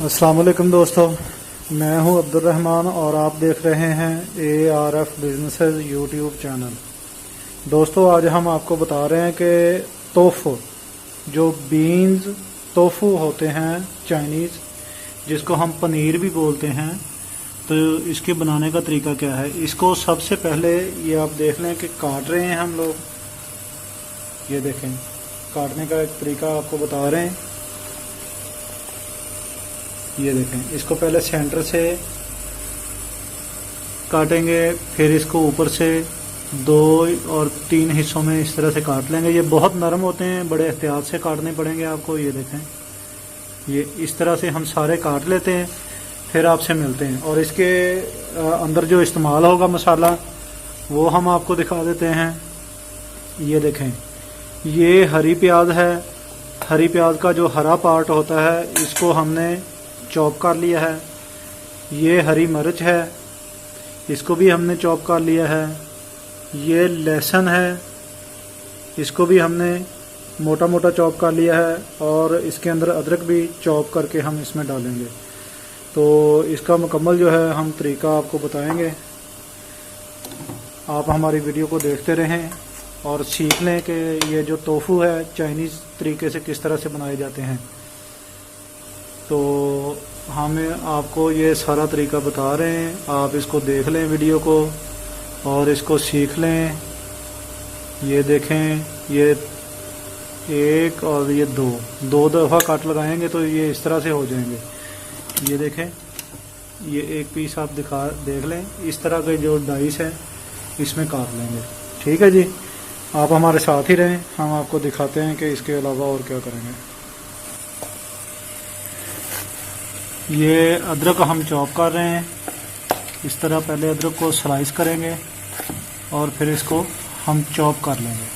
अस्सलाम वालेकुम दोस्तों, मैं हूं अब्दुल रहमान और आप देख रहे हैं ARF बिजनेसेस यूट्यूब चैनल। दोस्तों, आज हम आपको बता रहे हैं कि तोफू, जो बीन्स तोफू होते हैं चाइनीज़, जिसको हम पनीर भी बोलते हैं, तो इसके बनाने का तरीका क्या है। इसको सबसे पहले ये आप देख लें कि काट रहे हैं हम लोग। ये देखें, काटने का एक तरीका आपको बता रहे हैं। ये देखें, इसको पहले सेंटर से काटेंगे, फिर इसको ऊपर से 2 और 3 हिस्सों में इस तरह से काट लेंगे। ये बहुत नरम होते हैं, बड़े एहतियात से काटने पड़ेंगे आपको। ये देखें, ये इस तरह से हम सारे काट लेते हैं, फिर आपसे मिलते हैं। और इसके अंदर जो इस्तेमाल होगा मसाला, वो हम आपको दिखा देते हैं। ये देखें, ये हरी प्याज है। हरी प्याज का जो हरा पार्ट होता है, इसको हमने चॉप कर लिया है। ये हरी मिर्च है, इसको भी हमने चॉप कर लिया है। ये लहसुन है, इसको भी हमने मोटा मोटा चॉप कर लिया है। और इसके अंदर अदरक भी चॉप करके हम इसमें डालेंगे। तो इसका मुकम्मल जो है हम तरीका आपको बताएंगे। आप हमारी वीडियो को देखते रहें और सीख लें कि ये जो टोफू है चाइनीज़ तरीके से किस तरह से बनाए जाते हैं। तो हमें आपको ये सारा तरीका बता रहे हैं, आप इसको देख लें वीडियो को और इसको सीख लें। ये देखें, ये 1 और ये 2 दफ़ा कट लगाएंगे तो ये इस तरह से हो जाएंगे। ये देखें, ये एक पीस आप देख लें, इस तरह के जो डाइस है इसमें काट लेंगे। ठीक है जी, आप हमारे साथ ही रहें, हम आपको दिखाते हैं कि इसके अलावा और क्या करेंगे। ये अदरक हम चॉप कर रहे हैं। इस तरह पहले अदरक को स्लाइस करेंगे और फिर इसको हम चॉप कर लेंगे।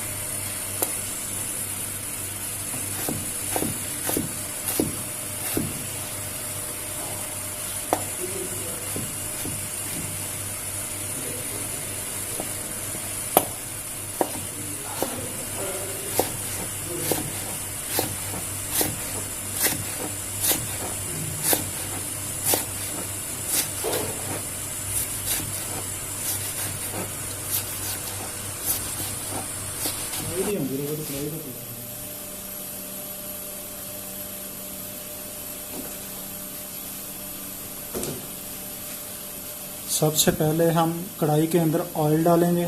सबसे पहले हम कढ़ाई के अंदर ऑयल डालेंगे।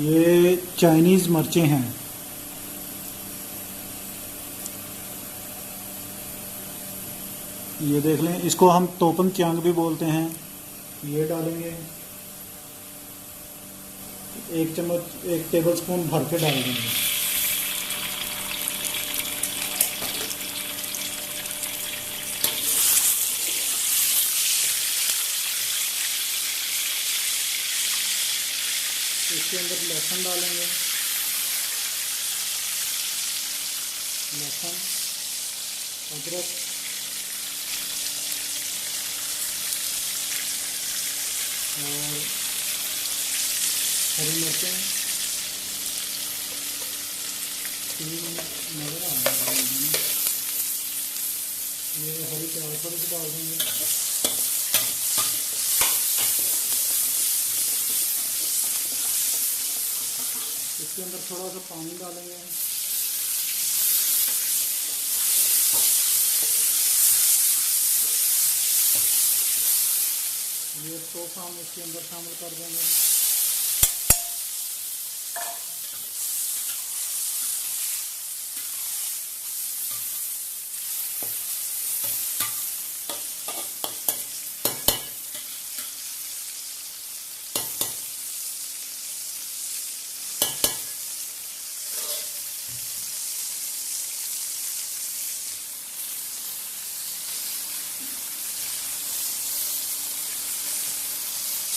ये चाइनीज़ मिर्चें हैं। ये देख लें, इसको हम तोपन चांग भी बोलते हैं। ये डालेंगे, 1 चम्मच 1 टेबल स्पून भर के डाल देंगे। इसके अंदर लहसुन डालेंगे, लहसुन, अदरक, और हरी मिर्चें 3 नज़र आ रहा है। ये हरी प्याज थोड़ी सी डाल देंगे। इसके अंदर थोड़ा सा पानी डालेंगे। ये टोफू हम इसके अंदर शामिल कर देंगे।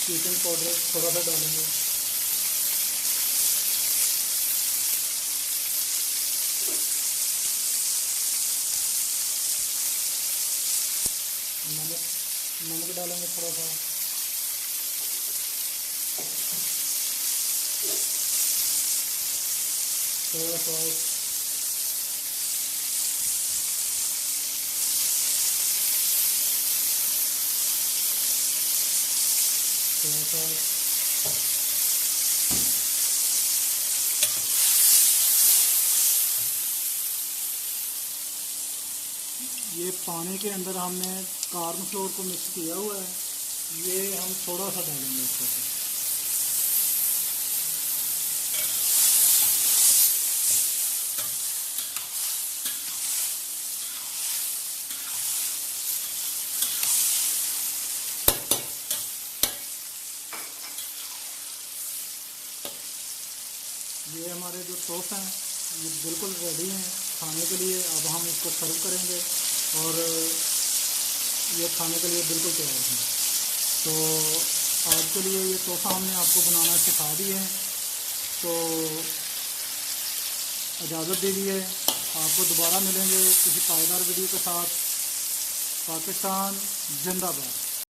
चिकन पाउडर थोड़ा सा डालेंगे। नमक डालेंगे थोड़ा सा। सोया सॉस, ये पानी के अंदर हमने कॉर्न फ्लोर को मिक्स किया हुआ है, ये हम थोड़ा सा डालेंगे इसके ऊपर। ये हमारे जो टोस्ट हैं ये बिल्कुल रेडी हैं खाने के लिए। अब हम इसको सर्व करेंगे और ये खाने के लिए बिल्कुल तैयार हैं। तो आज के लिए ये तोहफ़ा हमने आपको बनाना सिखा दिए हैं, तो इजाज़त दीजिए। आपको दोबारा मिलेंगे किसी पायदार वीडियो के साथ। पाकिस्तान जिंदाबाद।